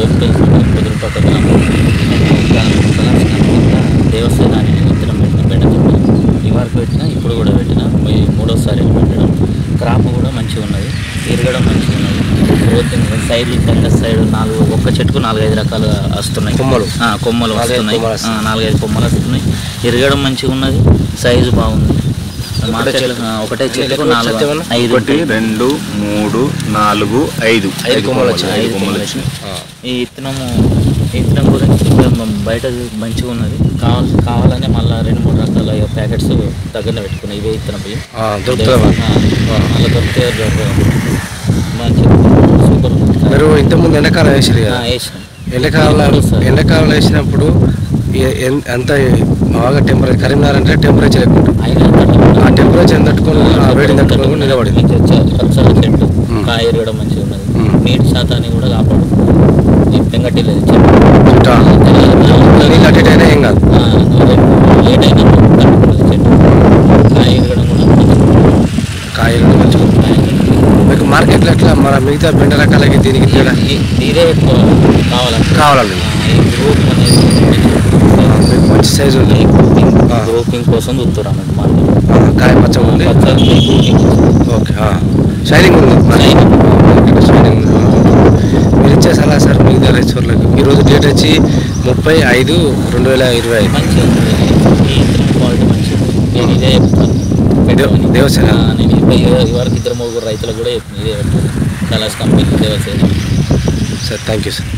కుదురుపాక దేవస్థానం అని విత్తనం పెట్టడం ఈ వరకు పెట్టినా, ఇప్పుడు కూడా పెట్టినా, మూడోసారి పెట్టడం. క్రాప్ కూడా మంచిగా ఉన్నది, తిరగడం మంచిగా ఉన్నది. గ్రోతింగ్ సైడ్ కింద సైడ్ ఒక్క చెట్టుకు 4-5 రకాలు వస్తున్నాయి కొమ్మలు వస్తున్నాయి, 4-5 కొమ్మలు వస్తున్నాయి. తిరగడం మంచిగా ఉన్నది, సైజు బాగుంది. ఒకటే చెట్టుకు 4, 5, 1, 2, 3, 4, 5 కొమ్మలు వచ్చినాయి. ఈ విత్తనం గురించి బయట మంచిగా ఉన్నది. కావాలనే మళ్ళీ 2-3 రకాల ప్యాకెట్స్ దగ్గర పెట్టుకున్నాయి. ఇవే విత్తనం మళ్ళీ దొరికితే సూపర్. మీరు ఇంతకుముందు ఎండాకాలం వేసారు కదా, ఎండాకాలంలో వేసినప్పుడు ఎంత బాగా టెంపరేచర్, కరీంనగర్ అంటే టెంపరేచర్ ఎక్కువ ఉంటుంది. ఆ టెంపరేచర్ తట్టుకొని వేడిని తట్టుకొని నిలబడింది. పచ్చడి చెట్టు కాయ ఎరగడం మంచిగా ఉన్నది. నీటి శాతాన్ని కూడా కాపాడు. పెంగటి లేదు చెట్టు, నీళ్ళు అటు అయినా ఏం కాదు. లేట్ అయినా తట్టుకున్నది చెట్టు. కాయ ఎరగడం కూడా కాయలు మంచిగా. మీకు మార్కెట్లో ఎట్లా మన మిగతా బెండ రకాలకి దీనికి ఇదే కావాలండి. మీకు మంచి సైజు ఉంది. గ్రూపింగ్ కోసం చూస్తున్నారు మార్కెట్. కాయ పచ్చగా ఉంది. ఓకే, షైనింగ్ ఉంది, షైనింగ్ ఉంది. మీరు ఇచ్చే సలహా సార్ మిగతా రైతులకు. ఈరోజు డేట్ వచ్చి 30/5/2025. మంచిగా ఉంది, క్వాలిటీ మంచిగా ఉంది. నేను ఇదే చెప్తాను. దేవసేన నేను ఇవరకు 2-3 రైతులకు కూడా చెప్తున్నాను. ఇదే colours company Devasena. Sir thank you sir.